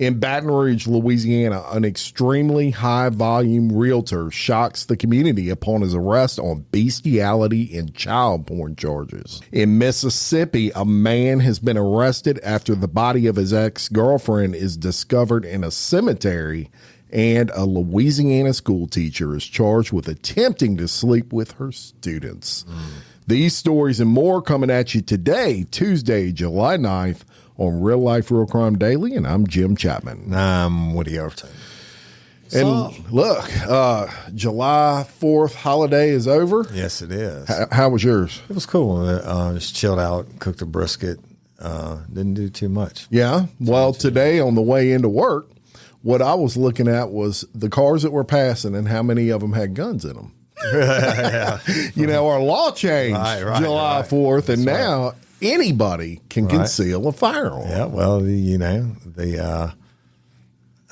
In Baton Rouge, Louisiana, an extremely high-volume realtor shocks the community upon his arrest on bestiality and child porn charges. In Mississippi, a man has been arrested after the body of his ex-girlfriend is discovered in a cemetery, and a Louisiana school teacher is charged with attempting to sleep with her students. These stories and more coming at you today, Tuesday, July 9th, on Real Life, Real Crime Daily, and I'm Jim Chapman. I'm Woody Overton. And look, July 4th holiday is over. Yes, it is. How was yours? It was cool. Just chilled out, cooked a brisket. Didn't do too much. Yeah. Well, today on the way into work, what I was looking at was the cars that were passing and how many of them had guns in them. You know, our law changed July 4th, and now anybody can conceal a firearm. Yeah, well,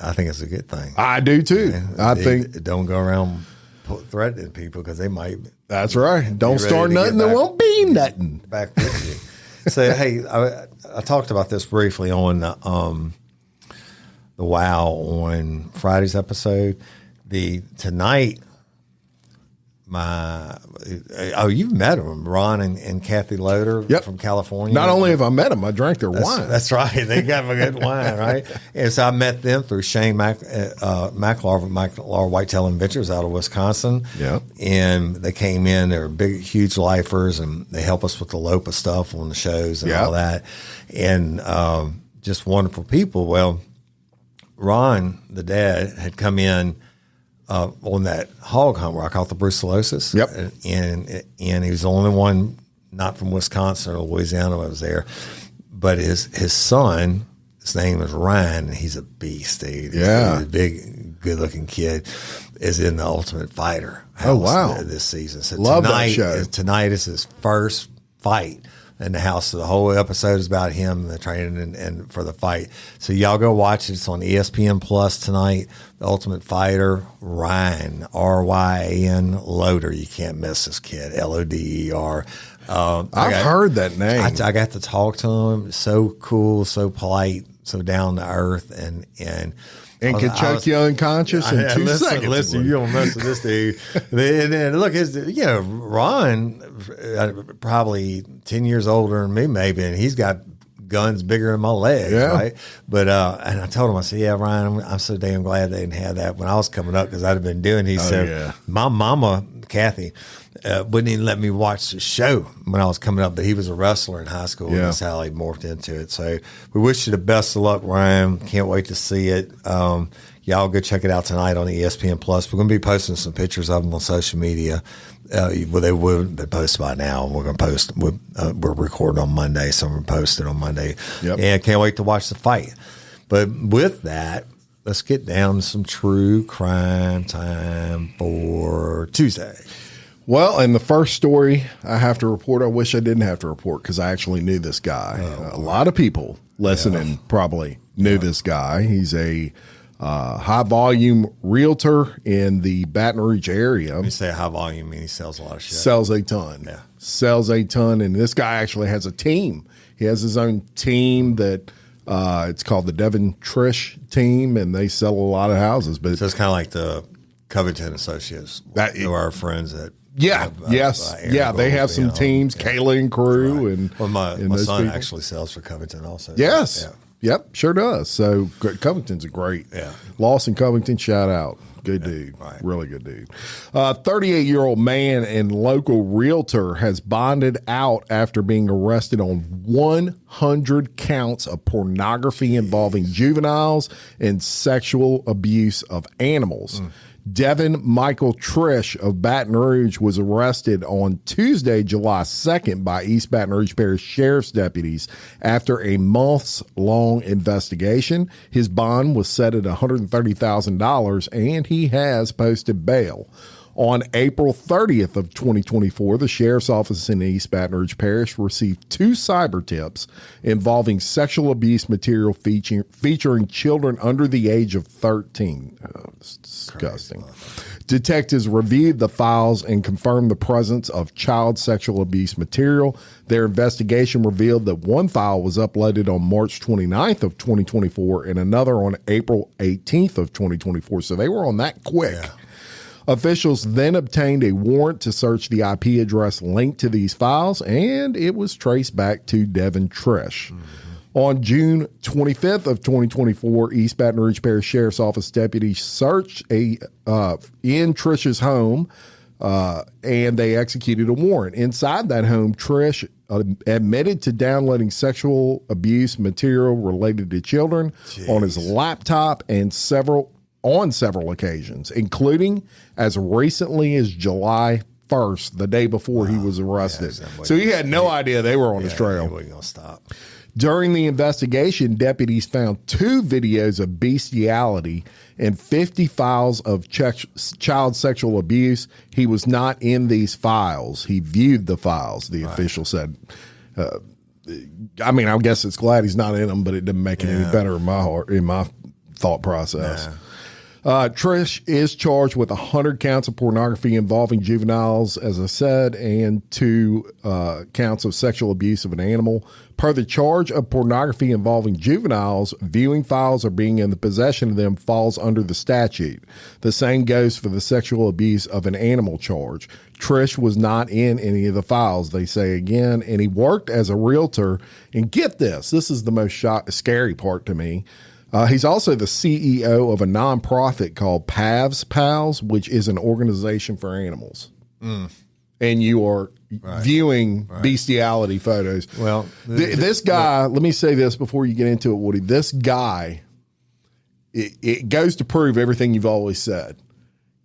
I think it's a good thing. I do too. I think don't go around threatening people because they might. That's right. Don't start nothing. There won't be nothing. Back with you. So, hey, I talked about this briefly on the Wow on Friday's episode. Tonight. You've met them, Ron and Kathy Loader from California. Not only have I met them, I drank their wine. That's right. They got a good wine, right? And so I met them through Shane McLaur Whitetail Adventures out of Wisconsin. Yeah. And they came in, they were big, huge lifers, and they help us with the LOPA stuff on the shows and all that. And just wonderful people. Well, Ron, the dad, had come in on that hog hunt where I caught the brucellosis. Yep. And he was the only one not from Wisconsin or Louisiana that was there. But his son, his name is Ryan, and he's a beast, dude. Yeah. He's a big, good-looking kid, is in the Ultimate Fighter. Oh, wow. This season. So love that show. Tonight is his first fight in the house. So the whole episode is about him, the training and for the fight. So y'all go watch it. It's on ESPN Plus tonight. The Ultimate Fighter, Ryan, R-Y-A-N, Loader. You can't miss this kid, L-O-D-E-R. I've heard that name. I got to talk to him. So cool, so polite, so down to earth, and can choke you unconscious in 2 seconds. Listen, you don't mess with this dude. and look, Ron, probably 10 years older than me, maybe, and he's got guns bigger than my legs, right? But and I told him, I said, yeah, Ryan, I'm so damn glad they didn't have that when I was coming up because I'd have been doing. He said, my mama, Kathy, wouldn't even let me watch the show when I was coming up, but he was a wrestler in high school, and that's how he morphed into it. So we wish you the best of luck, Ryan. Can't wait to see it. Y'all go check it out tonight on ESPN Plus. We're going to be posting some pictures of them on social media. Well, they would have been posted by now. We're going to post. We're recording on Monday, so we're going to post it on Monday. Yep. And can't wait to watch the fight. But with that, let's get down to some true crime time for Tuesday. Well, and the first story I have to report, I wish I didn't have to report because I actually knew this guy. A lot of people listening probably knew this guy. He's a high-volume realtor in the Baton Rouge area. When you say high volume, I mean he sells a lot of shit. Sells a ton. Yeah. Sells a ton, and this guy actually has a team. He has his own team that it's called the Devin Trish team, and they sell a lot of houses. But so it's kind of like the Covington Associates, who are our friends that. They have some teams, Kayla and crew, and my son people. Actually sells for Covington also. Yes, yeah. Yep, sure does. So Covington's a great. Lawson Covington, shout out, good dude, really good dude. 38-year-old man and local realtor has bonded out after being arrested on 100 counts of pornography involving juveniles and sexual abuse of animals. Devin Michael Trish of Baton Rouge was arrested on Tuesday, July 2nd by East Baton Rouge Parish Sheriff's deputies after a months-long investigation. His bond was set at $130,000, and he has posted bail. On April 30th of 2024, the Sheriff's Office in East Baton Rouge Parish received 2 cyber tips involving sexual abuse material featuring children under the age of 13. Oh, it's disgusting. Detectives reviewed the files and confirmed the presence of child sexual abuse material. Their investigation revealed that one file was uploaded on March 29th of 2024 and another on April 18th of 2024. So they were on that quick. Yeah. Officials then obtained a warrant to search the IP address linked to these files, and it was traced back to Devin Trish. On June 25th of 2024, East Baton Rouge Parish Sheriff's Office deputies searched in Trish's home, and they executed a warrant. Inside that home, Trish admitted to downloading sexual abuse material related to children on his laptop and on several occasions, including as recently as July 1st, the day before he was arrested. So he had no idea they were on his trail. They weren't gonna stop. During the investigation, deputies found 2 videos of bestiality and 50 files of child sexual abuse. He was not in these files. He viewed the files, the official said. I mean, I guess it's glad he's not in them, but it didn't make it any better in my thought process. Yeah. Trish is charged with 100 counts of pornography involving juveniles, as I said, and 2 counts of sexual abuse of an animal. Per the charge of pornography involving juveniles, viewing files or being in the possession of them falls under the statute. The same goes for the sexual abuse of an animal charge. Trish was not in any of the files, they say again, and he worked as a realtor. And get this is the most scary part to me. He's also the CEO of a nonprofit called Pavs Pals, which is an organization for animals. And you are viewing bestiality photos. Well, this guy, let me say this before you get into it, Woody. This guy, it goes to prove everything you've always said.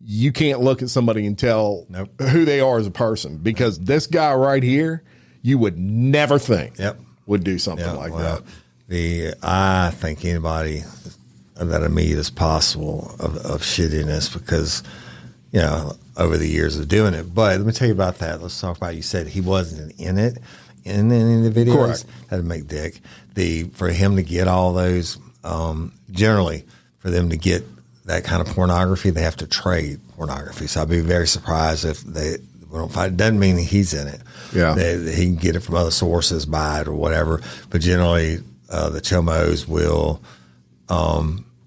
You can't look at somebody and tell who they are as a person, because this guy right here, you would never think would do something like that. I think anybody that I meet is possible of shittiness because, over the years of doing it. But let me tell you about that. Let's talk about, you said he wasn't in it, in any of the videos. Correct. That'd make dick. For him to get all those, generally, for them to get that kind of pornography, they have to trade pornography. So I'd be very surprised if they don't find it. Doesn't mean he's in it. Yeah. He can get it from other sources, buy it or whatever. But generally, the chomos will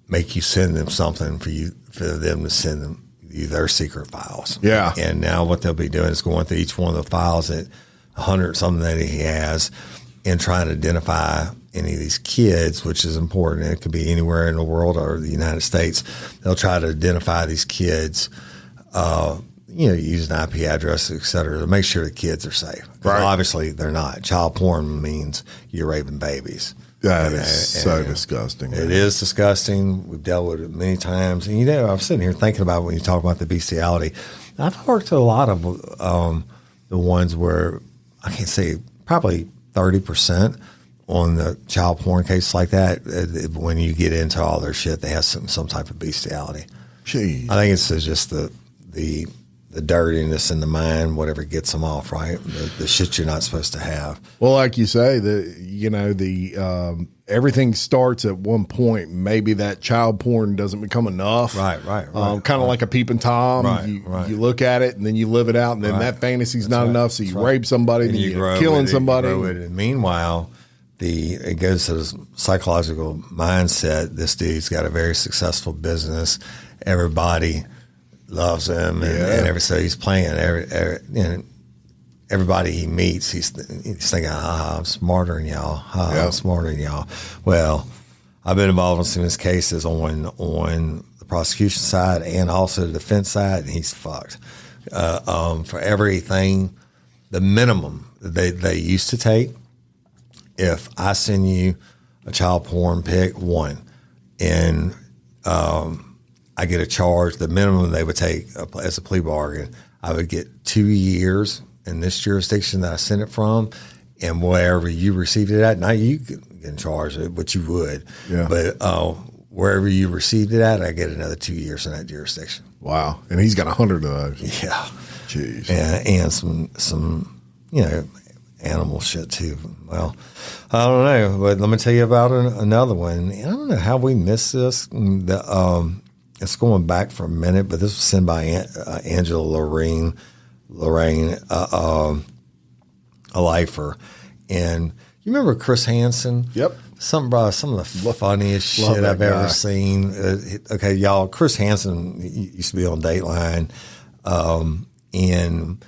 make you send them something for them to send them their secret files. Yeah. And now what they'll be doing is going through each one of the files, at 100 something that he has, and trying to identify any of these kids, which is important. It could be anywhere in the world or the United States. They'll try to identify these kids, using IP addresses, et cetera, to make sure the kids are safe. Right. Obviously, they're not. Child porn means you're raping babies. That is so disgusting. It is disgusting. We've dealt with it many times. And, I'm sitting here thinking about when you talk about the bestiality. I've worked with a lot of the ones where I can't say probably 30% on the child porn cases like that. When you get into all their shit, they have some type of bestiality. Jeez. I think it's just the dirtiness in the mind, whatever gets them off, right? The shit you're not supposed to have. Well, like you say, everything starts at one point. Maybe that child porn doesn't become enough. Right. Kind of like a peeping Tom. You look at it and then you live it out, and then that fantasy's not enough. So you rape somebody, and then you're killing somebody. And meanwhile, it goes to the psychological mindset. This dude's got a very successful business. Everybody loves him, and so he's playing. Everybody he meets, he's thinking, I'm smarter than y'all. I'm smarter than y'all. Well, I've been involved in some of his cases on the prosecution side and also the defense side, and he's fucked. For everything, the minimum they used to take, if I send you a child porn pic, and I get a charge, the minimum they would take as a plea bargain, I would get 2 years in this jurisdiction that I sent it from, and wherever you received it at, now you get charged, but you would. Yeah. But wherever you received it at, I get another 2 years in that jurisdiction. Wow. And he's got 100 of those. Yeah. Jeez. And some, animal shit too. Well, I don't know, but let me tell you about another one. I don't know how we missed this. It's going back for a minute, but this was sent by Angela Lorraine, a lifer. And you remember Chris Hansen? Yep. Some of the funniest shit I've ever seen. Okay, y'all, Chris Hansen used to be on Dateline, and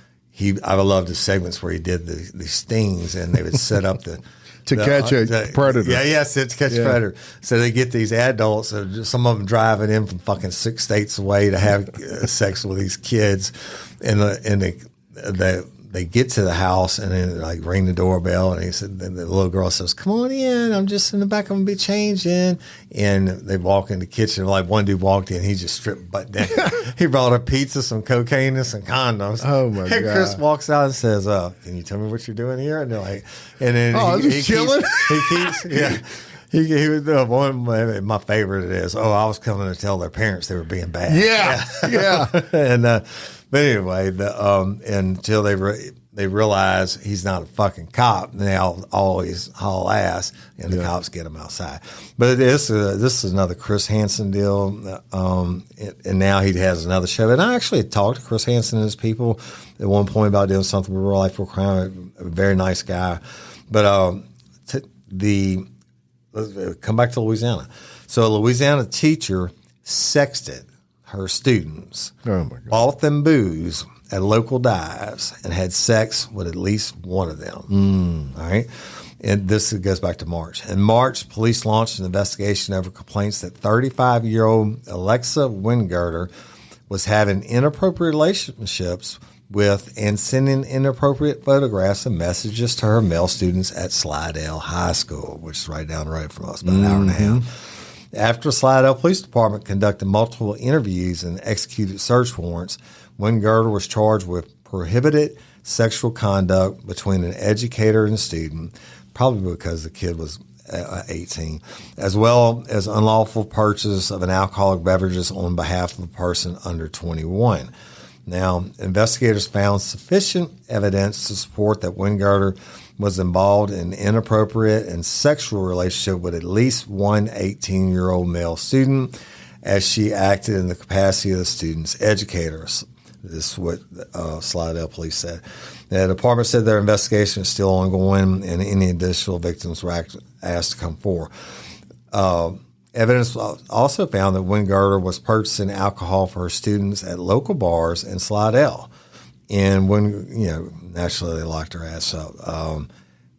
I loved the segments where he did the stings, and they would set up to catch a predator. To catch a predator. So they get these adults, some of them driving in from fucking 6 states away to have sex with these kids, and they get to the house and then like ring the doorbell, and the little girl says, "Come on in, I'm just in the back, I'm gonna be changing." And they walk in the kitchen, like one dude walked in, he just stripped butt down. He brought a pizza, some cocaine, and some condoms. Oh my God. And Chris walks out and says, "Can you tell me what you're doing here?" And they're like, and then he chilling. He keeps He was the one. My favorite is, I was coming to tell their parents they were being bad. Yeah. And but anyway, until they realize he's not a fucking cop, they always haul ass, and the cops get him outside. But this is another Chris Hansen deal, and now he has another show. And I actually talked to Chris Hansen and his people at one point about doing something with real life for crime. A very nice guy, but let's come back to Louisiana. So a Louisiana teacher sexted her students, bought them booze at local dives, and had sex with at least one of them. All right. And this goes back to March. In March, police launched an investigation over complaints that 35-year-old Alexa Wingirder was having inappropriate relationships with and sending inappropriate photographs and messages to her male students at Slidell High School, which is right down the road from us, about an hour and a half. After Slidell Police Department conducted multiple interviews and executed search warrants, Wingirder was charged with prohibited sexual conduct between an educator and a student, probably because the kid was 18, as well as unlawful purchase of an alcoholic beverages on behalf of a person under 21. Now, investigators found sufficient evidence to support that Wingirder was involved in inappropriate and sexual relationship with at least one 18-year-old male student, as she acted in the capacity of the student's educators. This is what Slidell police said. The department said their investigation is still ongoing, and any additional victims were asked to come forward. Evidence also found that Wingirder was purchasing alcohol for her students at local bars in Slidell. And naturally they locked her ass up.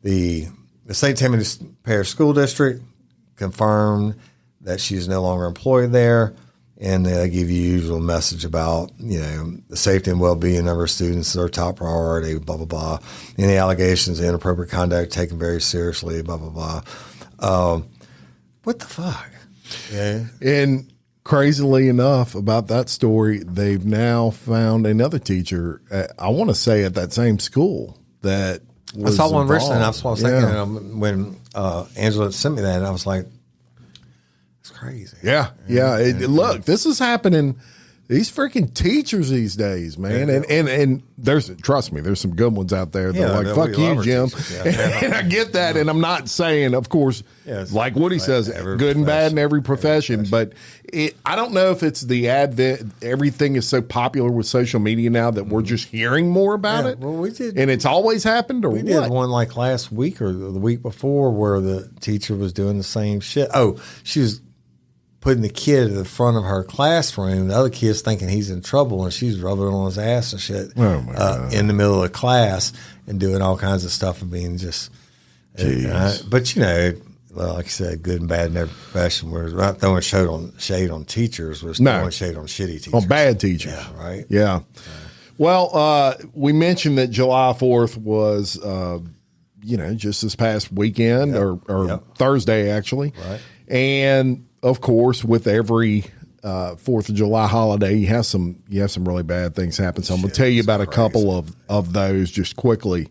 The St. Tammany Parish School District confirmed that she's no longer employed there. And they give you the usual message about, the safety and well-being of our students is our top priority, blah, blah, blah. Any allegations of inappropriate conduct taken very seriously, blah, blah, blah. What the fuck? Yeah. And crazily enough about that story, they've now found another teacher, I want to say at that same school that was I saw one involved. recently, and that's what I was thinking when Angela sent me that, and I was like, it's crazy. Yeah. Look, this is happening. These freaking teachers these days, man. Yeah. And trust me, there's some good ones out there that are like, fuck you, Jim. And I get that. And I'm not saying, of course, like Woody says, good and bad in every profession. But I don't know if it's the advent, everything is so popular with social media now that we're just hearing more about it. Well, we did. And it's always happened, or we did one like last week or the week before where the teacher was doing the same shit. Oh, she was putting the kid at the front of her classroom. The other kid's thinking he's in trouble, and she's rubbing on his ass and shit in the middle of the class and doing all kinds of stuff and being just. But like I said, good and bad in every profession. We're not throwing shade on teachers. We're throwing shade on shitty teachers. On bad teachers. Yeah, right. Yeah. Well, we mentioned that July 4th was, just this past weekend or Thursday actually, right? And of course, with every 4th of July holiday, you have some really bad things happen. So I'm going to tell you about a couple of those just quickly.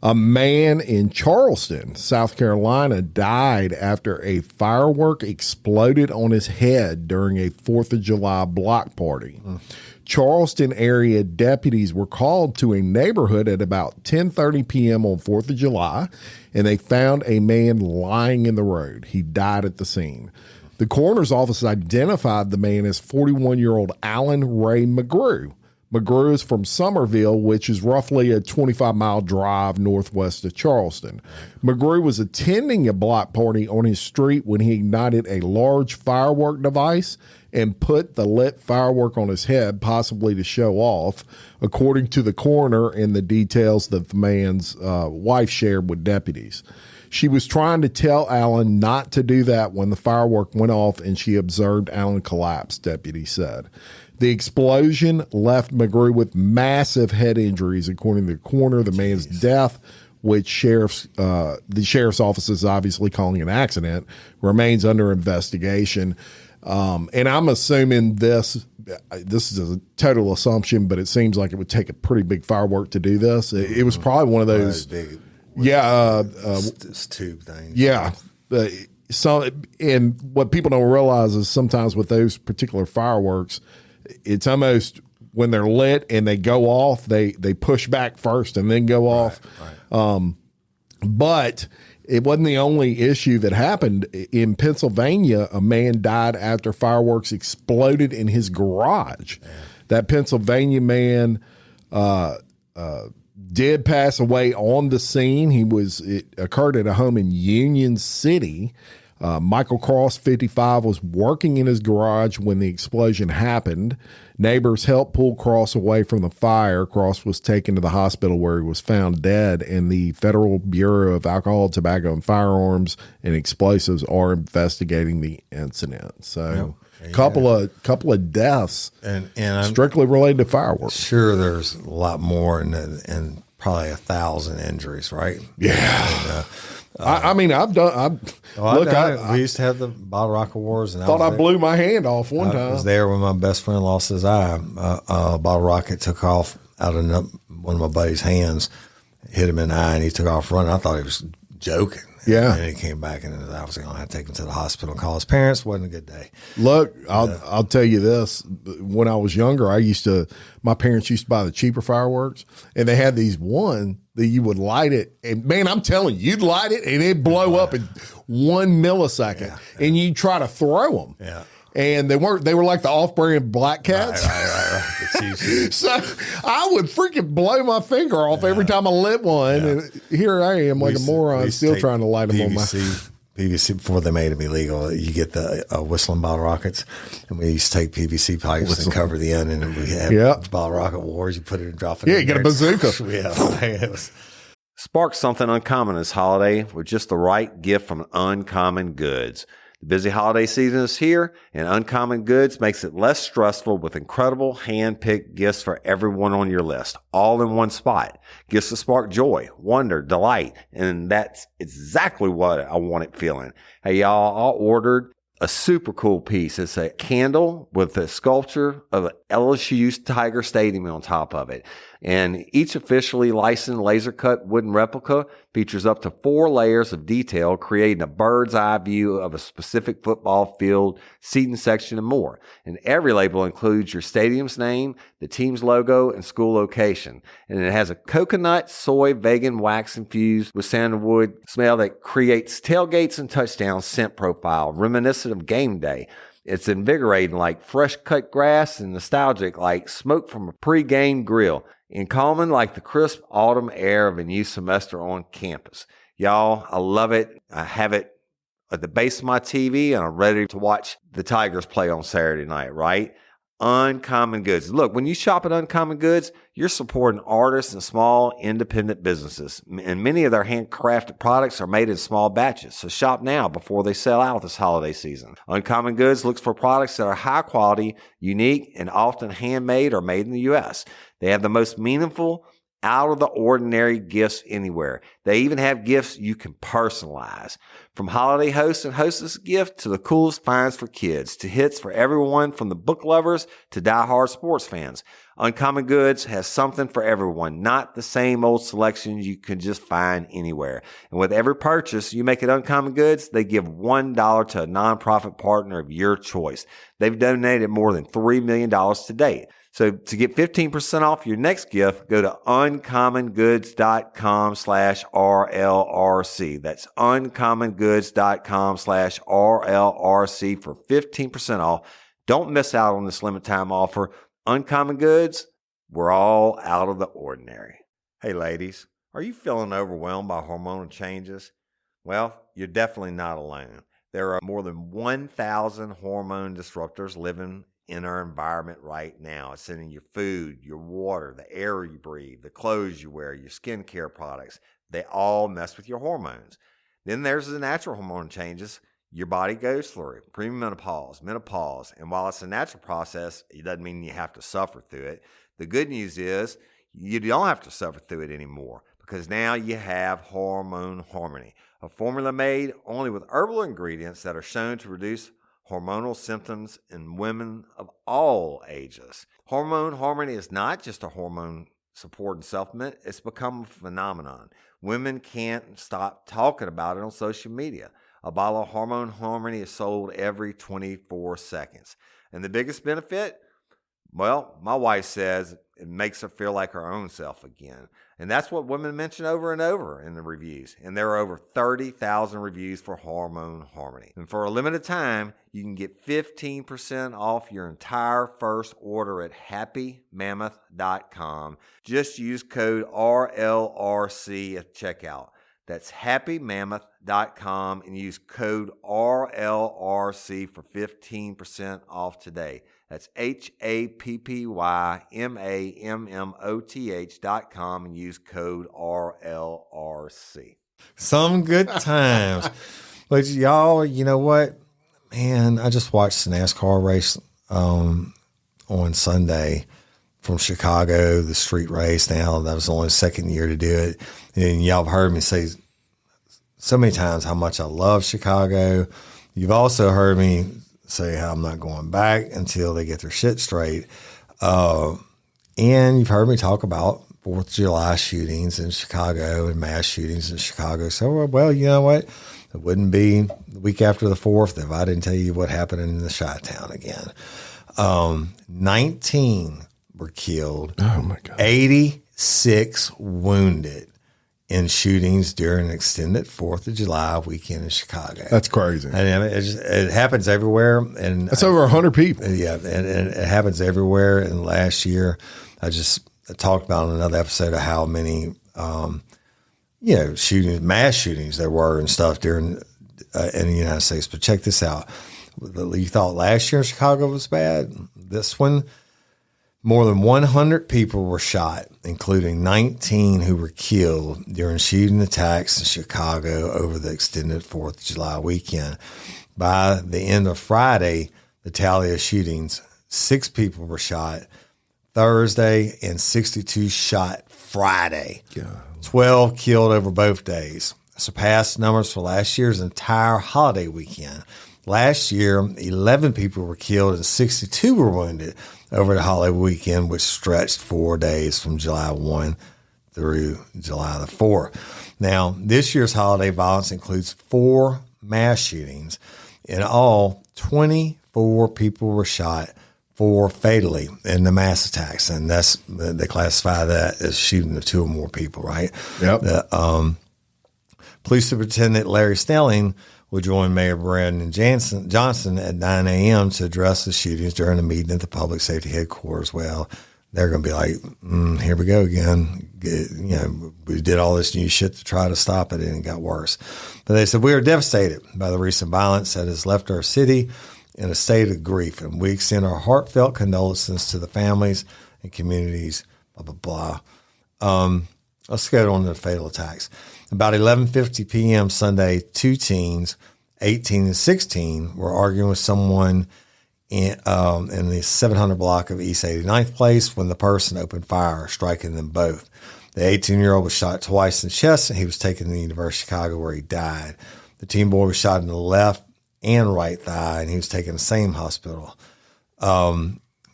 A man in Charleston, South Carolina, died after a firework exploded on his head during a 4th of July block party. Charleston area deputies were called to a neighborhood at about 10:30 p.m. on 4th of July, and they found a man lying in the road. He died at the scene. The coroner's office identified the man as 41-year-old Alan Ray McGrew. McGrew is from Somerville, which is roughly a 25-mile drive northwest of Charleston. McGrew was attending a block party on his street when he ignited a large firework device and put the lit firework on his head, possibly to show off, according to the coroner and the details that the man's wife shared with deputies. She was trying to tell Alan not to do that when the firework went off, and she observed Alan collapse, deputies said. The explosion left McGrew with massive head injuries, according to the coroner. The man's death, which the sheriff's office is obviously calling an accident, remains under investigation. And I'm assuming this is a total assumption, but it seems like it would take a pretty big firework to do this. It was probably one of those big, tube things. Yeah. And what people don't realize is sometimes with those particular fireworks, it's almost when they're lit and they go off, they push back first and then go off. Right. But it wasn't the only issue that happened. In Pennsylvania, a man died after fireworks exploded in his garage. Man. That Pennsylvania man did pass away on the scene. It occurred at a home in Union City. Michael Cross, 55, was working in his garage when the explosion happened. Neighbors helped pull Cross away from the fire. Cross was taken to the hospital where he was found dead, and the Federal Bureau of Alcohol, Tobacco, and Firearms and Explosives are investigating the incident. So couple of deaths and strictly related to fireworks. Sure, there's a lot more and probably 1,000 injuries, right? Yeah. And, we used to have the Bottle Rocket Wars, and I blew my hand off one time. I was there when my best friend lost his eye. Bottle rocket took off out of one of my buddy's hands, hit him in the eye, and he took off running. I thought he was joking. Yeah, and he came back, and I was going to have to take him to the hospital and call his parents. Wasn't a good day. Look, I'll tell you this: when I was younger, my parents used to buy the cheaper fireworks, and they had these one that you would light it, and man, I'm telling you, you'd light it and it'd blow up in 1 millisecond, and you try to throw them. Yeah. And they were like the off-brand Black Cats. Right. So I would freaking blow my finger off every time I lit one. Yeah. And here I am like a moron still trying to light them on my PVC before they made them illegal. You get the whistling bottle rockets, and we used to take PVC pipes and cover the end, and we had bottle rocket wars. You put it and drop it. Yeah, you get a bazooka. Spark something uncommon this holiday with just the right gift from Uncommon Goods. The busy holiday season is here, and Uncommon Goods makes it less stressful with incredible hand-picked gifts for everyone on your list, all in one spot. Gifts to spark joy, wonder, delight, and that's exactly what I wanted feeling. Hey, y'all, I ordered a super cool piece. It's a candle with a sculpture of LSU's Tiger Stadium on top of it. And each officially licensed laser cut wooden replica features up to 4 layers of detail, creating a bird's eye view of a specific football field, seating section, and more. And every label includes your stadium's name, the team's logo, and school location. And it has a coconut, soy, vegan wax infused with sandalwood smell that creates tailgates and touchdown scent profile, reminiscent of game day. It's invigorating like fresh cut grass and nostalgic like smoke from a pre-game grill. And calming like the crisp autumn air of a new semester on campus. Y'all, I love it. I have it at the base of my TV, and I'm ready to watch the Tigers play on Saturday night, right? Uncommon Goods. Look, when you shop at Uncommon Goods, you're supporting artists and small independent businesses. And many of their handcrafted products are made in small batches. So shop now before they sell out this holiday season. Uncommon Goods looks for products that are high quality, unique, and often handmade or made in the U.S. They have the most meaningful out of the ordinary gifts anywhere. They even have gifts you can personalize. From holiday host and hostess gift to the coolest finds for kids to hits for everyone from the book lovers to diehard sports fans. Uncommon Goods has something for everyone, not the same old selections you can just find anywhere. And with every purchase you make at Uncommon Goods, they give $1 to a nonprofit partner of your choice. They've donated more than $3 million to date. So to get 15% off your next gift, go to uncommongoods.com/RLRC. That's uncommongoods.com/RLRC for 15% off. Don't miss out on this limited time offer. Uncommon Goods, we're all out of the ordinary. Hey ladies, are you feeling overwhelmed by hormonal changes? Well, you're definitely not alone. There are more than 1,000 hormone disruptors living in our environment right now. It's in your food, your water, the air you breathe, the clothes you wear, your skincare products. They all mess with your hormones. Then there's the natural hormone changes your body goes through, premenopause, menopause. And while it's a natural process, it doesn't mean you have to suffer through it. The good news is you don't have to suffer through it anymore because now you have Hormone Harmony, a formula made only with herbal ingredients that are shown to reduce hormonal symptoms in women of all ages. Hormone Harmony is not just a hormone support and supplement. It's become a phenomenon. Women can't stop talking about it on social media. A bottle of Hormone Harmony is sold every 24 seconds. And the biggest benefit? Well, my wife says it makes her feel like her own self again. And that's what women mention over and over in the reviews. And there are over 30,000 reviews for Hormone Harmony. And for a limited time, you can get 15% off your entire first order at happymammoth.com. Just use code RLRC at checkout. That's happymammoth.com and use code RLRC for 15% off today. That's happymammoth.com and use code RLRC. Some good times. But y'all, you know what? Man, I just watched the NASCAR race on Sunday from Chicago, the street race. Now that was only the second year to do it. And y'all have heard me say so many times how much I love Chicago. You've also heard me say how I'm not going back until they get their shit straight. And you've heard me talk about 4th of July shootings in Chicago and mass shootings in Chicago. So, well, you know what? It wouldn't be the week after the 4th if I didn't tell you what happened in the Chi-Town again. 19 were killed. Oh, my God. 86 wounded in shootings during an extended 4th of July weekend in Chicago. That's crazy. And it happens everywhere. And that's over 100 people. Yeah, and it happens everywhere. And last year, I talked about in another episode of how many, shootings, mass shootings there were and stuff during in the United States. But check this out. You thought last year in Chicago was bad. This one, more than 100 people were shot, including 19 who were killed during shooting attacks in Chicago over the extended 4th of July weekend. By the end of Friday, the tally of shootings, 6 people were shot Thursday and 62 shot Friday. God. 12 killed over both days. Surpassed numbers for last year's entire holiday weekend. Last year, 11 people were killed and 62 were wounded over the holiday weekend, which stretched 4 days from July 1 through July the 4th. Now, this year's holiday violence includes 4 mass shootings. In all, 24 people were shot, 4 fatally in the mass attacks. And they classify that as shooting of 2 or more people, right? Yep. Police Superintendent Larry Snelling will join Mayor Brandon Johnson at 9 a.m. to address the shootings during a meeting at the public safety headquarters. Well, they're going to be like, here we go again. We did all this new shit to try to stop it, and it got worse. But they said, we are devastated by the recent violence that has left our city in a state of grief, and we extend our heartfelt condolences to the families and communities, blah, blah, blah. Let's go on to the fatal attacks. About 11:50 p.m. Sunday, 2 teens, 18 and 16, were arguing with someone in the 700 block of East 89th Place when the person opened fire, striking them both. The 18-year-old was shot twice in the chest, and he was taken to the University of Chicago where he died. The teen boy was shot in the left and right thigh, and he was taken to the same hospital.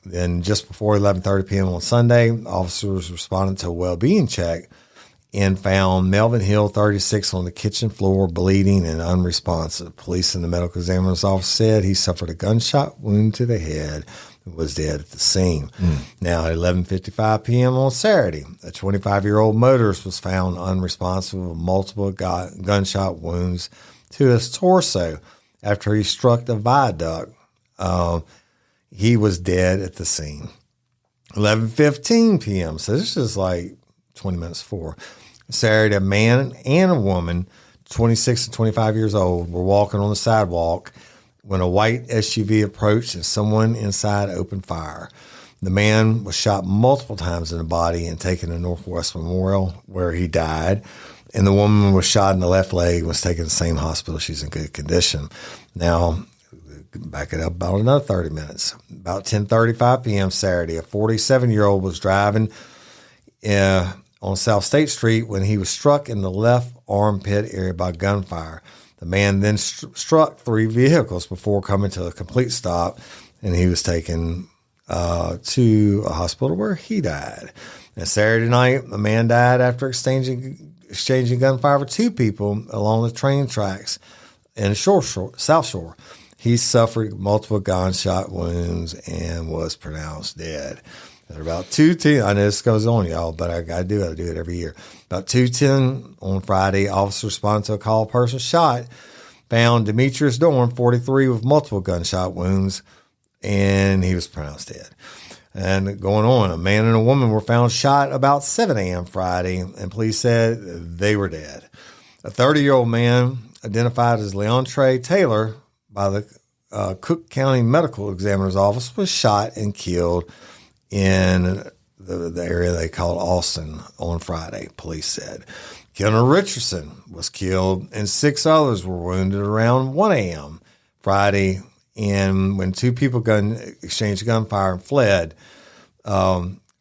Then just before 11:30 p.m. on Sunday, officers responded to a well-being check and found Melvin Hill, 36, on the kitchen floor, bleeding and unresponsive. Police and the medical examiner's office said he suffered a gunshot wound to the head and was dead at the scene. Now, at 11:55 p.m. on Saturday, a 25-year-old motorist was found unresponsive with multiple gunshot wounds to his torso after he struck the viaduct. He was dead at the scene. 11:15 p.m. So this is like 20 minutes before. Saturday, a man and a woman, 26 and 25 years old, were walking on the sidewalk when a white SUV approached and someone inside opened fire. The man was shot multiple times in the body and taken to Northwest Memorial, where he died. And the woman was shot in the left leg and was taken to the same hospital. She's in good condition. Now, back it up about another 30 minutes. About 10:35 p.m. Saturday, a 47-year-old was driving on South State Street when he was struck in the left armpit area by gunfire. The man then struck 3 vehicles before coming to a complete stop, and he was taken to a hospital where he died. And Saturday night, a man died after exchanging gunfire with 2 people along the train tracks in South Shore. He suffered multiple gunshot wounds and was pronounced dead. At about 2:10, I know this goes on, y'all, but I do it every year. About 2:10 on Friday, officers responded to a call. Person shot found Demetrius Dorn, 43, with multiple gunshot wounds, and he was pronounced dead. And going on, a man and a woman were found shot about 7 a.m. Friday, and police said they were dead. A 30-year-old man identified as Leontre Taylor by the Cook County Medical Examiner's Office was shot and killed in the area they called Austin on Friday, police said. Kenner Richardson was killed, and 6 others were wounded around 1 a.m. Friday, and when 2 people exchanged gunfire and fled.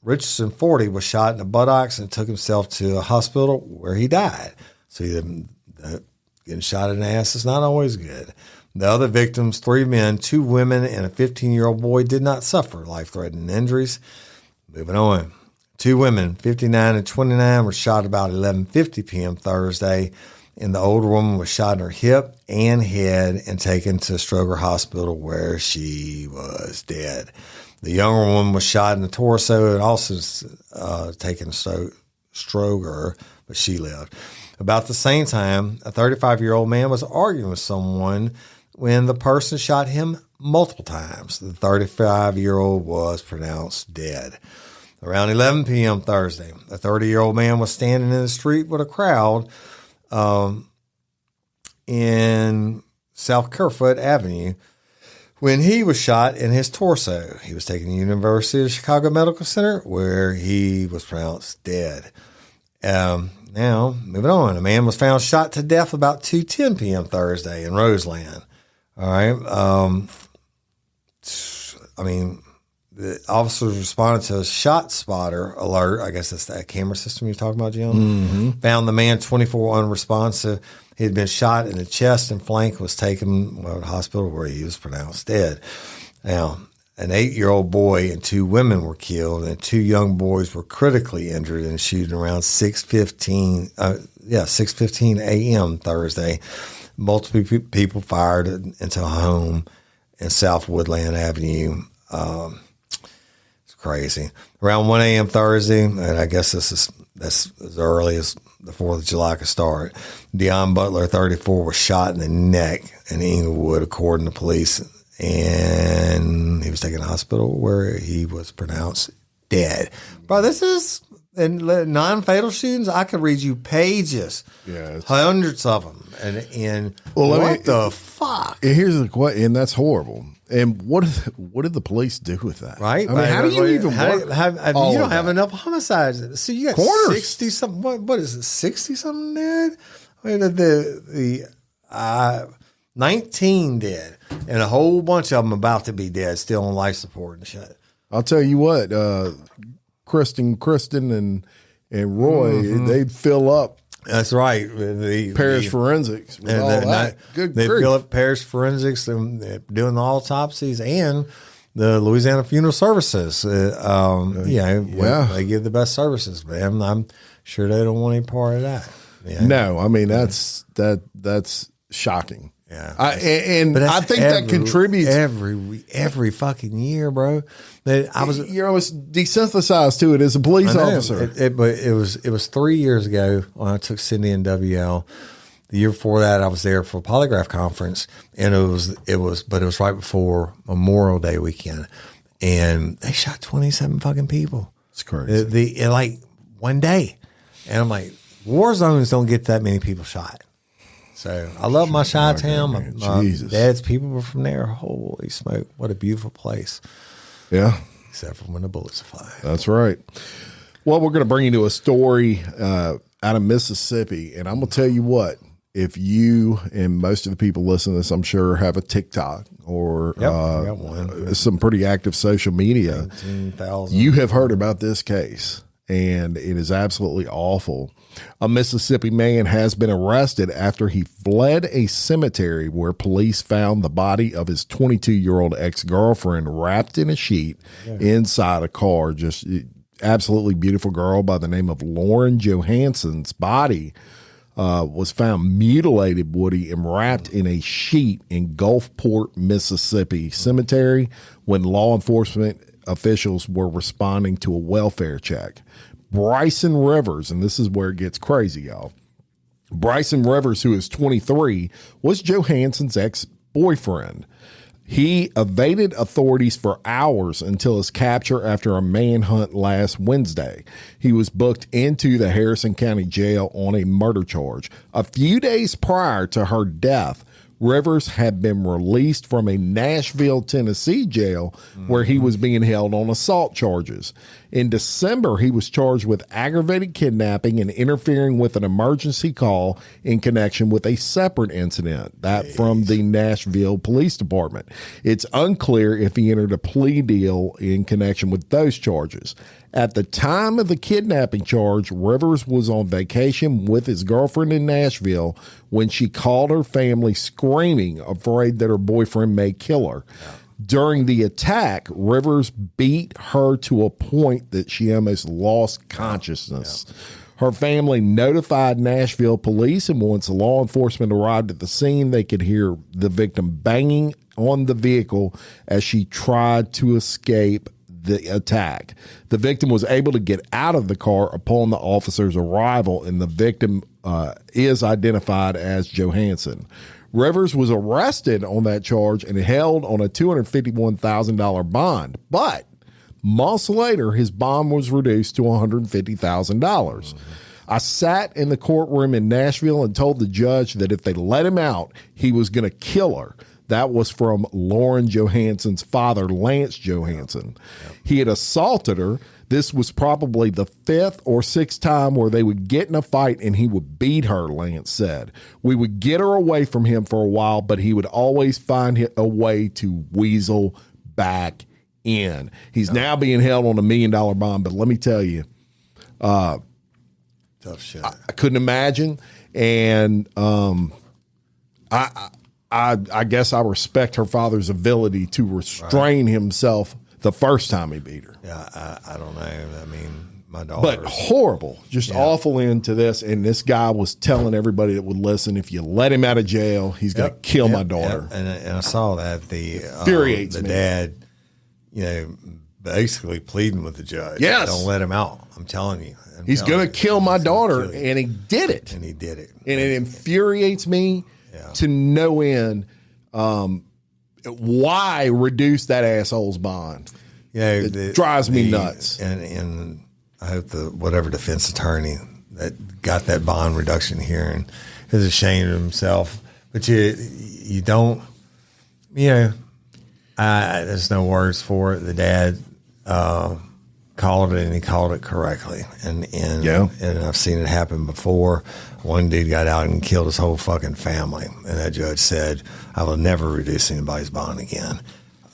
Richardson, 40, was shot in the buttocks and took himself to a hospital where he died. So getting shot in the ass is not always good. The other victims, 3 men, 2 women, and a 15-year-old boy, did not suffer life-threatening injuries. Moving on. 2 women, 59 and 29, were shot about 11:50 p.m. Thursday, and the older woman was shot in her hip and head and taken to Stroger Hospital where she was dead. The younger woman was shot in the torso and also taken to Stroger, but she lived. About the same time, a 35-year-old man was arguing with someone when the person shot him multiple times. The 35-year-old was pronounced dead. Around 11 p.m. Thursday, a 30-year-old man was standing in the street with a crowd in South Kerfoot Avenue when he was shot in his torso. He was taken to the University of Chicago Medical Center where he was pronounced dead. Now, moving on, a man was found shot to death about 2:10 p.m. Thursday in Roseland. All right. The officers responded to a shot spotter alert. I guess that's that camera system you're talking about, Jim. Mm-hmm. Found the man 24 unresponsive. He had been shot in the chest and flank, was taken to the hospital where he was pronounced dead. Now, an 8-year-old boy and 2 women were killed, and 2 young boys were critically injured in a shooting around 6:15 a.m. Thursday. Multiple people fired into a home in South Woodland Avenue. It's crazy. Around 1 a.m. Thursday, and I guess that's as early as the 4th of July could start. Deion Butler, 34, was shot in the neck in Inglewood, according to police, and he was taken to the hospital where he was pronounced dead. Bro, this is in non-fatal shootings. I could read you pages, hundreds of them, and what the fuck? Here's the question, and that's horrible. And what did the police do with that? Right? I mean, how do you even work? You don't have enough homicides. So you got Corners. 60 something. What is it? 60 something dead? I mean, the 19 dead, and a whole bunch of them about to be dead, still on life support and shit. I'll tell you what, Kristen and Roy, they'd fill up That's right. parish forensics with and all that. Good they grief. fill up parish forensics and they're doing the autopsies and the Louisiana Funeral Services. They give the best services, man. I'm sure they don't want any part of that. Yeah. No, I mean that's shocking. Yeah, I think that contributes every fucking year, bro. You're almost desensitized to it as a police officer. But it was 3 years ago when I took Cindy and WL. The year before that, I was there for a polygraph conference, and it was right before Memorial Day weekend, and they shot 27 fucking people. It's crazy. In like one day, and I'm like, war zones don't get that many people shot. So I love my Chi-town. My dad's people were from there. Holy smoke. What a beautiful place. Yeah. Except for when the bullets fly. That's right. Well, we're going to bring you to a story out of Mississippi. And I'm going to tell you what, if you and most of the people listening to this, I'm sure, have a TikTok or some pretty active social media, you have heard about this case. And it is absolutely awful. A Mississippi man has been arrested after he fled a cemetery where police found the body of his 22-year-old ex-girlfriend wrapped in a sheet inside a car. Just absolutely beautiful girl by the name of Lauren Johansen's body was found mutilated, Woody, and wrapped in a sheet in Gulfport, Mississippi cemetery when law enforcement officials were responding to a welfare check. Bryson Rivers, and this is where it gets crazy, y'all. Bryson Rivers, who is 23, was Johansen's ex-boyfriend. He evaded authorities for hours until his capture after a manhunt last Wednesday. He was booked into the Harrison County Jail on a murder charge. A few days prior to her death, Rivers had been released from a Nashville, Tennessee jail where he was being held on assault charges. In December, he was charged with aggravated kidnapping and interfering with an emergency call in connection with a separate incident, that from the Nashville Police Department. It's unclear if he entered a plea deal in connection with those charges. At the time of the kidnapping charge, Rivers was on vacation with his girlfriend in Nashville when she called her family screaming, afraid that her boyfriend may kill her. Yeah. During the attack, Rivers beat her to a point that she almost lost consciousness. Yeah. Her family notified Nashville police, and once law enforcement arrived at the scene, they could hear the victim banging on the vehicle as she tried to escape the attack. The victim was able to get out of the car upon the officer's arrival, and the victim is identified as Johansen. Rivers was arrested on that charge and held on a $251,000 bond, but months later, his bond was reduced to $150,000. I sat in the courtroom in Nashville and told the judge that if they let him out, he was going to kill her. That was from Lauren Johansen's father, Lance Johansen. He had assaulted her. This was probably the fifth or sixth time where they would get in a fight and he would beat her, Lance said. We would get her away from him for a while, but he would always find a way to weasel back in. He's now being held on $1 million bond, but let me tell you, tough shit. I couldn't imagine. And I guess I respect her father's ability to restrain himself the first time he beat her. Yeah, I don't know. I mean, my daughter. But horrible, just awful end to this. And this guy was telling everybody that would listen, if you let him out of jail, he's going to kill my daughter. And I saw that. Infuriates the me. dad, basically pleading with the judge. Yes. Don't let him out. I'm telling you. He's going to kill my daughter. And he did it. And he did it. And it infuriates me to no end. Why reduce that asshole's bond? It drives me nuts. And I hope whatever defense attorney that got that bond reduction hearing is ashamed of himself. But you don't, there's no words for it. The dad called it, and he called it correctly. And I've seen it happen before. One dude got out and killed his whole fucking family, and that judge said, "I will never reduce anybody's bond again."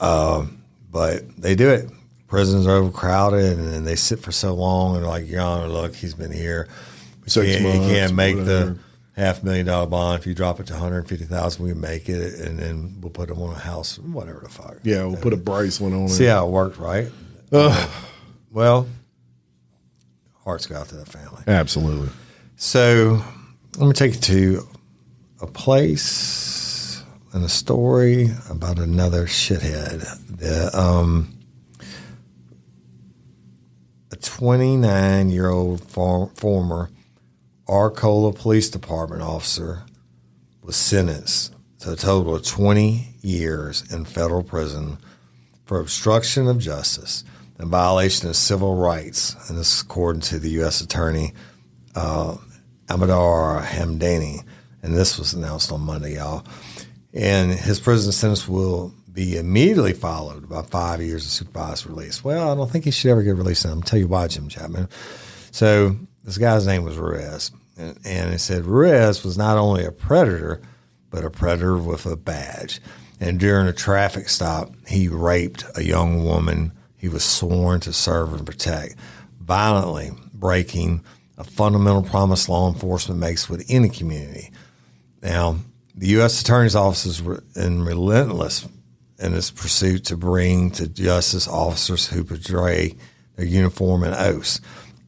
But they do it prisons are overcrowded and they sit for so long and like, Your Honor, look, he's been here. 6 months. You can't make whatever. the $500,000 bond. If you drop it to $150,000, we make it, and then we'll put him on a house, whatever the fuck. Yeah, we'll put a bracelet on it. See how it worked, right? Well, hearts go out to the family. Absolutely. So let me take you to a place and a story about another shithead. A 29-year-old former Arcola Police Department officer was sentenced to a total of 20 years in federal prison for obstruction of justice and violation of civil rights. And this is according to the U.S. Attorney, Amadar Hamdani. And this was announced on Monday, y'all. And his prison sentence will be immediately followed by 5 years of supervised release. Well, I don't think he should ever get released. I'm going to tell you why, Jim Chapman. So this guy's name was Ruiz. And it said Ruiz was not only a predator, but a predator with a badge. And during a traffic stop, he raped a young woman he was sworn to serve and protect, violently breaking a fundamental promise law enforcement makes with any community. Now, the U.S. Attorney's Office is relentless in its pursuit to bring to justice officers who betray their uniform and oaths,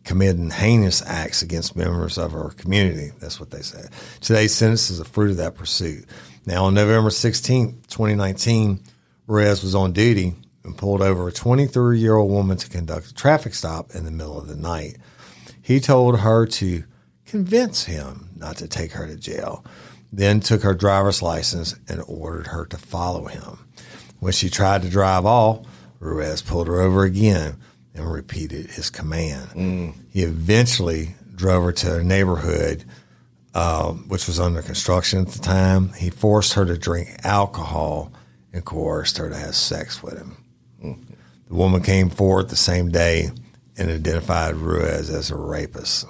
committing heinous acts against members of our community. That's what they said. Today's sentence is a fruit of that pursuit. Now, on November 16, 2019, Reyes was on duty and pulled over a 23-year-old woman to conduct a traffic stop in the middle of the night. He told her to convince him not to take her to jail, then took her driver's license and ordered her to follow him. When she tried to drive off, Ruiz pulled her over again and repeated his command. He eventually drove her to a neighborhood, which was under construction at the time. He forced her to drink alcohol and coerced her to have sex with him. The woman came forward the same day and identified Ruiz as a rapist.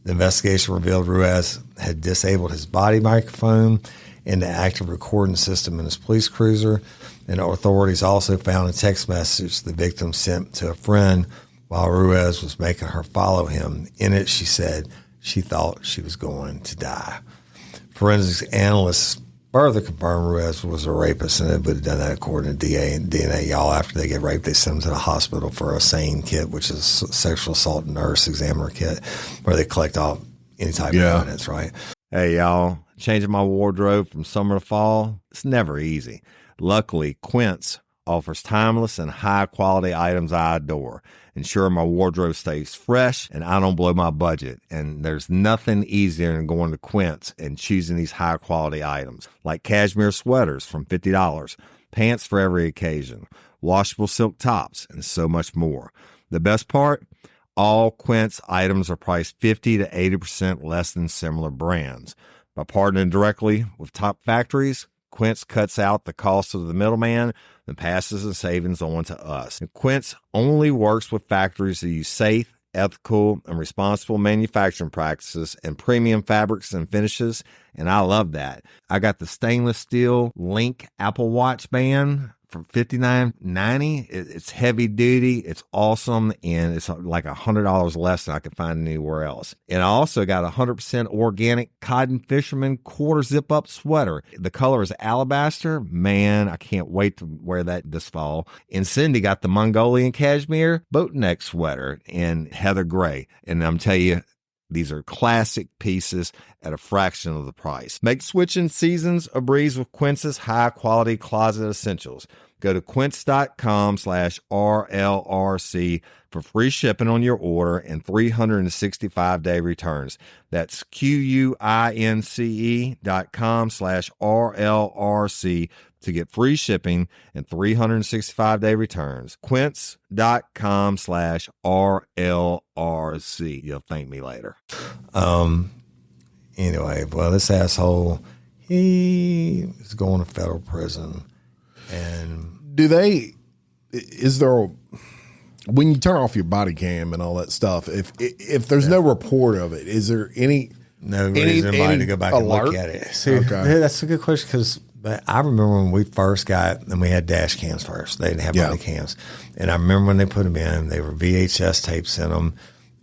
The investigation revealed Ruiz had disabled his body microphone and the active recording system in his police cruiser, and authorities also found a text message the victim sent to a friend while Ruiz was making her follow him. In it, she said she thought she was going to die. Forensics analysts further confirmed Ruiz was a rapist, and it would have done that according to DNA. Y'all, after they get raped, they send them to the hospital for a SANE kit, which is a sexual assault nurse examiner kit, where they collect all any type of evidence, right? Hey, y'all, changing my wardrobe from summer to fall, it's never easy. Luckily, Quince offers timeless and high-quality items I adore, ensuring my wardrobe stays fresh and I don't blow my budget. And there's nothing easier than going to Quince and choosing these high-quality items, like cashmere sweaters from $50, pants for every occasion, washable silk tops, and so much more. The best part? All Quince items are priced 50 to 80% less than similar brands. By partnering directly with top factories, Quince cuts out the cost of the middleman and passes the savings on to us. And Quince only works with factories that use safe, ethical, and responsible manufacturing practices and premium fabrics and finishes, and I love that. I got the stainless steel Link Apple Watch band for $59.90. It's heavy duty, it's awesome, and it's like $100 less than I could find anywhere else. And I also got a 100% organic cotton fisherman quarter zip up sweater. The color is alabaster. Man, I can't wait to wear that this fall. And Cindy got the Mongolian cashmere boat neck sweater in heather gray. And I'm telling you, these are classic pieces at a fraction of the price. Make switching seasons a breeze with Quince's high-quality closet essentials. Go to quince.com/RLRC for free shipping on your order and 365-day returns. That's QUINCE.com/RLRC to get free shipping and 365-day returns. Quince.com/RLRC. You'll thank me later. Anyway, well, this asshole, he is going to federal prison. And when you turn off your body cam and all that stuff, if there's no report of it, is there any reason to go back and look at it? See, Okay. that's a good question, because But I remember when we first got, and we had dash cams first. They didn't have body cams. And I remember when they put them in, they were VHS tapes in them,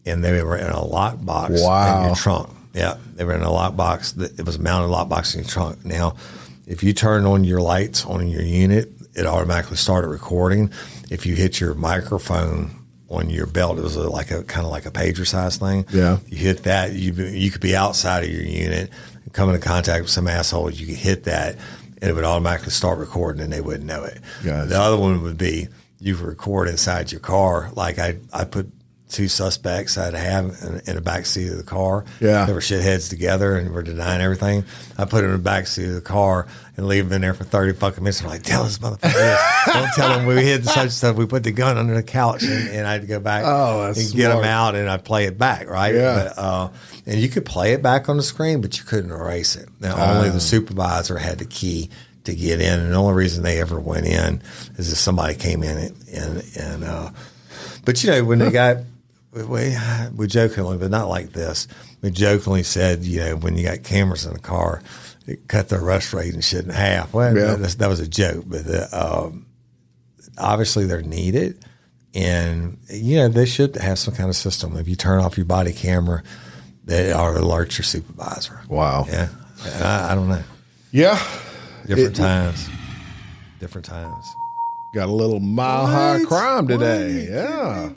and they were in a lockbox in your trunk. Yeah, they were in a lockbox. It was a mounted lockbox in your trunk. Now, if you turn on your lights on your unit, it automatically started recording. If you hit your microphone on your belt, it was kind of like a pager size thing. Yeah. You hit that, you could be outside of your unit, come into contact with some asshole, you could hit that, and it would automatically start recording, and they wouldn't know it. Gotcha. The other one would be you record inside your car. Like I put 2 suspects I'd have in the back seat of the car. Yeah. They were shitheads together and were denying everything. I put them in the back seat of the car and leave them in there for 30 fucking minutes. I'm like, tell this motherfucker this. Don't tell them we hit such stuff. We put the gun under the couch, and I'd go back and get them out, and I'd play it back, right? Yeah. But, and you could play it back on the screen, but you couldn't erase it. Now, only the supervisor had the key to get in, and the only reason they ever went in is if somebody came in but when they got, we jokingly, but not like this, we jokingly said, when you got cameras in the car, it cut the arrest rate and shit in half. Well, that was a joke, but obviously they're needed, and they should have some kind of system. If you turn off your body camera, they ought to alert your supervisor. Wow. Yeah, I don't know. Yeah. Different times. Got a little mile-high crime today. Yeah.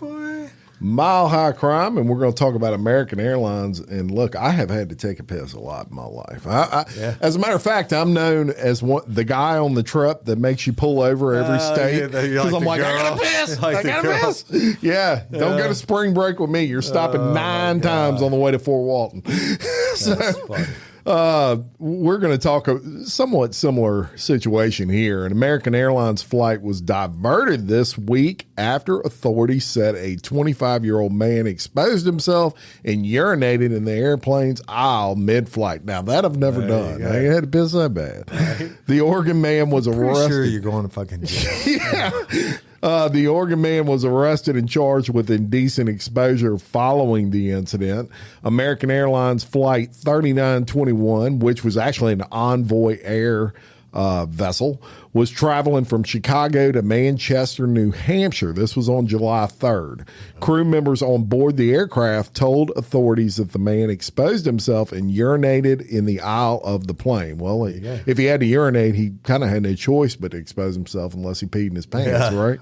Mile high crime, and we're going to talk about American Airlines. And look, I have had to take a piss a lot in my life. As a matter of fact, I'm known as the guy on the truck that makes you pull over every state because I'm like, I got to piss. I got to piss. Yeah, don't go to spring break with me. You're stopping 9 times on the way to Fort Walton. That's funny. We're going to talk a somewhat similar situation here. An American Airlines flight was diverted this week after authorities said a 25-year-old man exposed himself and urinated in the airplane's aisle mid-flight. Now, that I've never done. I ain't had to piss that bad. Right. The Oregon man was arrested. Sure you're going to fucking jail. Yeah. The Oregon man was arrested and charged with indecent exposure following the incident. American Airlines Flight 3921, which was actually an Envoy Air vessel, was traveling from Chicago to Manchester, New Hampshire. This was on July 3rd. Crew members on board the aircraft told authorities that the man exposed himself and urinated in the aisle of the plane. Well, if he had to urinate, he kind of had no choice but to expose himself unless he peed in his pants, right?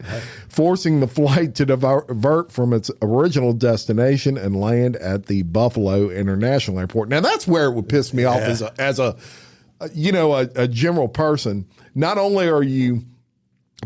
Forcing the flight to divert from its original destination and land at the Buffalo International Airport. Now, that's where it would piss me off as a general person. Not only are you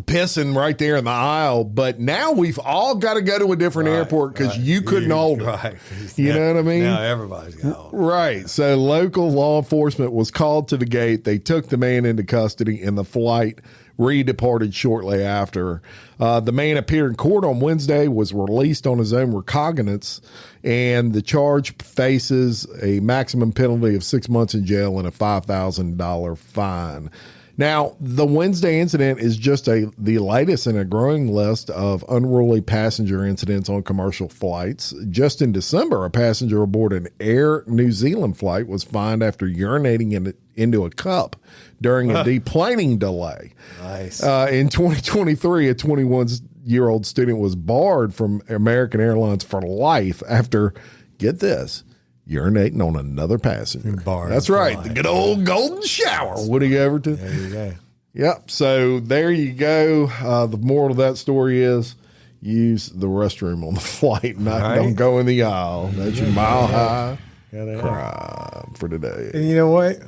pissing right there in the aisle, but now we've all got to go to a different airport because you couldn't hold it. Right. You know what I mean? Now everybody's got to hold it. Right. So local law enforcement was called to the gate. They took the man into custody, and the flight redeparted shortly after. The man appeared in court on Wednesday, was released on his own recognizance, and the charge faces a maximum penalty of 6 months in jail and a $5,000 fine. Now, the Wednesday incident is just the latest in a growing list of unruly passenger incidents on commercial flights. Just in December, a passenger aboard an Air New Zealand flight was fined after urinating into a cup during a deplaning delay. Nice. In 2023, a 21-year-old student was barred from American Airlines for life after, get this, urinating on another passenger. That's right. The good old golden shower. Woody Overton. There you go. Yep. So there you go. The moral of that story is use the restroom on the flight. Don't go in the aisle. That's your mile high crime for today. And you know what?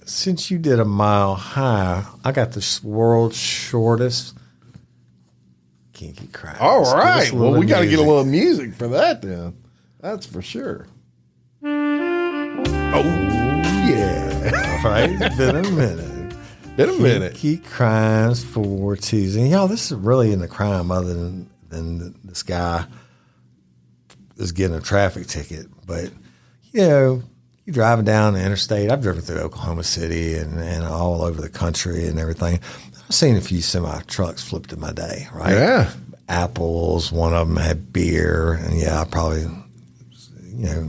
Since you did a mile high, I got the world's shortest kinky crime. All right. Well, we got to get a little music for that then. That's for sure. Oh, yeah. All right. Been a minute. Kinky crimes for teasing. Y'all, this is really in the crime other than this guy is getting a traffic ticket. But, you're driving down the interstate. I've driven through Oklahoma City and all over the country and everything. I've seen a few semi-trucks flipped in my day, right? Yeah. Apples, one of them had beer. And, I probably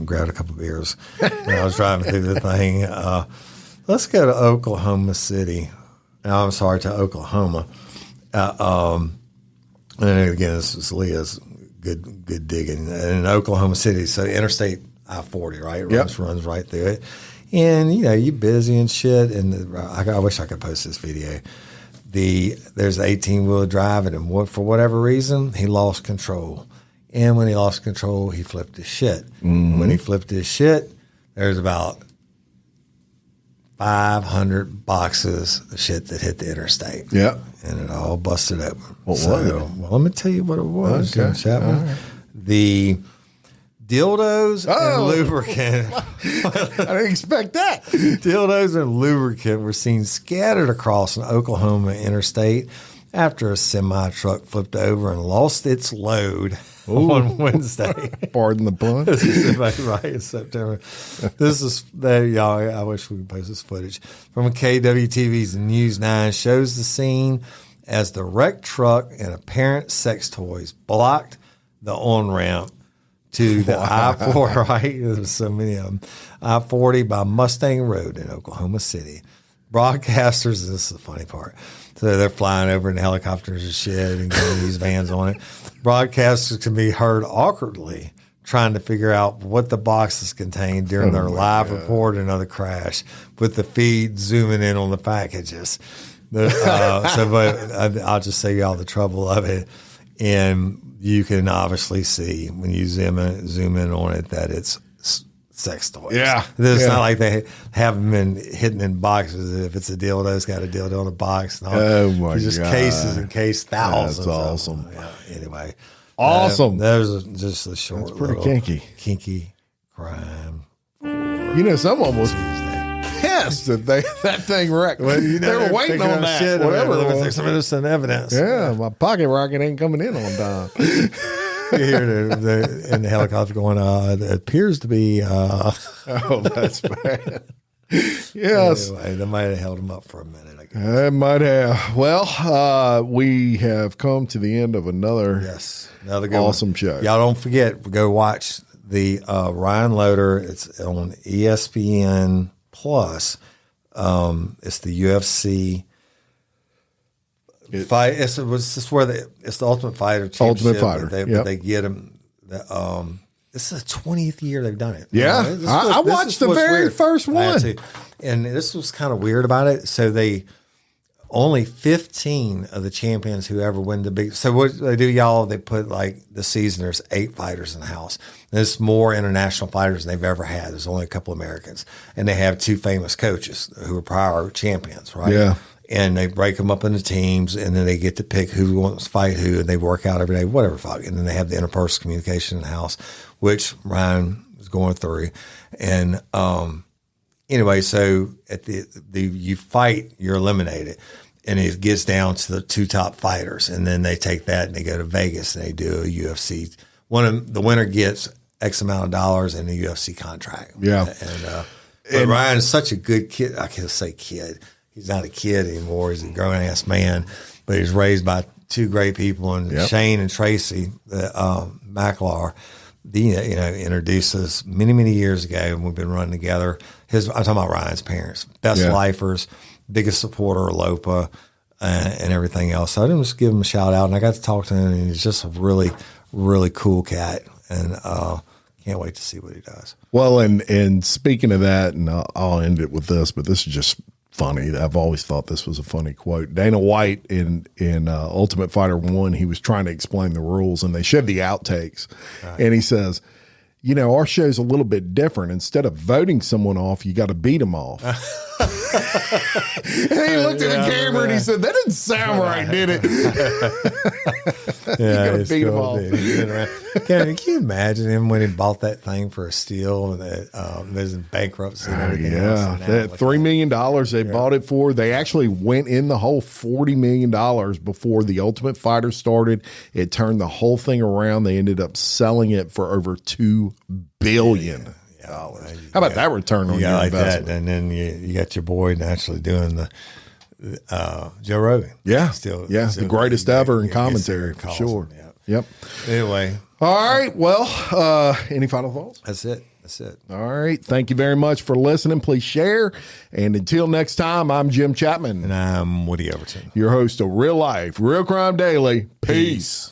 grabbed a couple of beers when I was driving through the thing. Let's go to Oklahoma City. to Oklahoma. And again, this is Leah's good digging in Oklahoma City. So Interstate I-40, right? Runs right through it. And, you're busy and shit. And I wish I could post this video. There's an 18-wheel drive, and for whatever reason, he lost control. And when he lost control, he flipped his shit. Mm-hmm. When he flipped his shit, there's about 500 boxes of shit that hit the interstate. Yeah. And it all busted open. What was it? Well, let me tell you what it was, Chapman. Right. The dildos and lubricant. I didn't expect that. Dildos and lubricant were seen scattered across an Oklahoma interstate after a semi-truck flipped over and lost its load on Wednesday. Pardon the pun. This is right in September. Y'all, I wish we could post this footage. From KWTV's News 9 shows the scene as the wrecked truck and apparent sex toys blocked the on-ramp to the I-4, right? There's so many of them. I-40 by Mustang Road in Oklahoma City. Broadcasters, this is the funny part. So they're flying over in helicopters and shit and getting these vans on it. Broadcasters can be heard awkwardly trying to figure out what the boxes contain during their live report of the crash, with the feed zooming in on the packages. But I'll just save you all the trouble of it. And you can obviously see when you zoom in on it that it's sex toys. Yeah. It's not like they have them hidden in boxes. If it's a dildo, it's got a dildo in a box. And all. Oh, my just God. Cases and thousands. That's awesome. Anyway. Awesome. That was just a short That's pretty kinky crime. Someone was pissed that that thing wrecked. Well, they were waiting on that. Shit, whatever. There's some innocent evidence. Yeah, my pocket rocket ain't coming in on time. You hear in the helicopter going, it appears to be. Oh, that's bad. Yes. Anyway, they might have held him up for a minute, I guess. It might have. Well, we have come to the end of another good awesome show. Y'all don't forget, go watch the Ryan Loader. It's on ESPN Plus. It's the UFC fight. It's the Ultimate Fighter Championship. Ultimate Fighter. They get him. This is the 20th year they've done it. Yeah, I watched the very first one, and this was kind of weird about it. So only 15 of the champions who ever win the big. So what they do, y'all? They put the season. There's 8 fighters in the house. There's more international fighters than they've ever had. There's only a couple Americans, and they have 2 famous coaches who are prior champions, right? Yeah. And they break them up into teams, and then they get to pick who wants to fight who, and they work out every day, whatever fuck. And then they have the interpersonal communication in the house, which Ryan was going through. And anyway, so at you fight, you're eliminated, and it gets down to the 2 top fighters, and then they take that and they go to Vegas and they do a UFC. The winner gets X amount of dollars and a UFC contract. Yeah, and Ryan is such a good kid. I can't say kid. He's not a kid anymore. He's a grown-ass man, but he's raised by 2 great people, and Shane and Tracy McLaren. Introduced us many, many years ago, and we've been running together. I'm talking about Ryan's parents, best lifers, biggest supporter of LOPA, and everything else. So I didn't just give him a shout out, and I got to talk to him, and he's just a really, really cool cat, and can't wait to see what he does. Well, and speaking of that, and I'll end it with this, but this is just funny. I've always thought this was a funny quote. Dana White in Ultimate Fighter 1, he was trying to explain the rules, and they showed the outtakes. Right. And he says, our show's a little bit different. Instead of voting someone off, you got to beat them off. And he looked at the camera and he said, that didn't sound right, did it? You got to beat them off. Can you imagine him when he bought that thing for a steal and that was in bankruptcy and everything else? That $3 million they bought it for. They actually went in the whole $40 million before the Ultimate Fighter started. It turned the whole thing around. They ended up selling it for over $2 billion. How about that return on your investment? That, and then you got your boy naturally doing the Joe Rogan. The greatest ever in commentary for sure. Yep. Anyway. All right. Well, any final thoughts? That's it. That's it. All right. Thank you very much for listening. Please share. And until next time, I'm Jim Chapman. And I'm Woody Overton. Your host of Real Life, Real Crime Daily. Peace.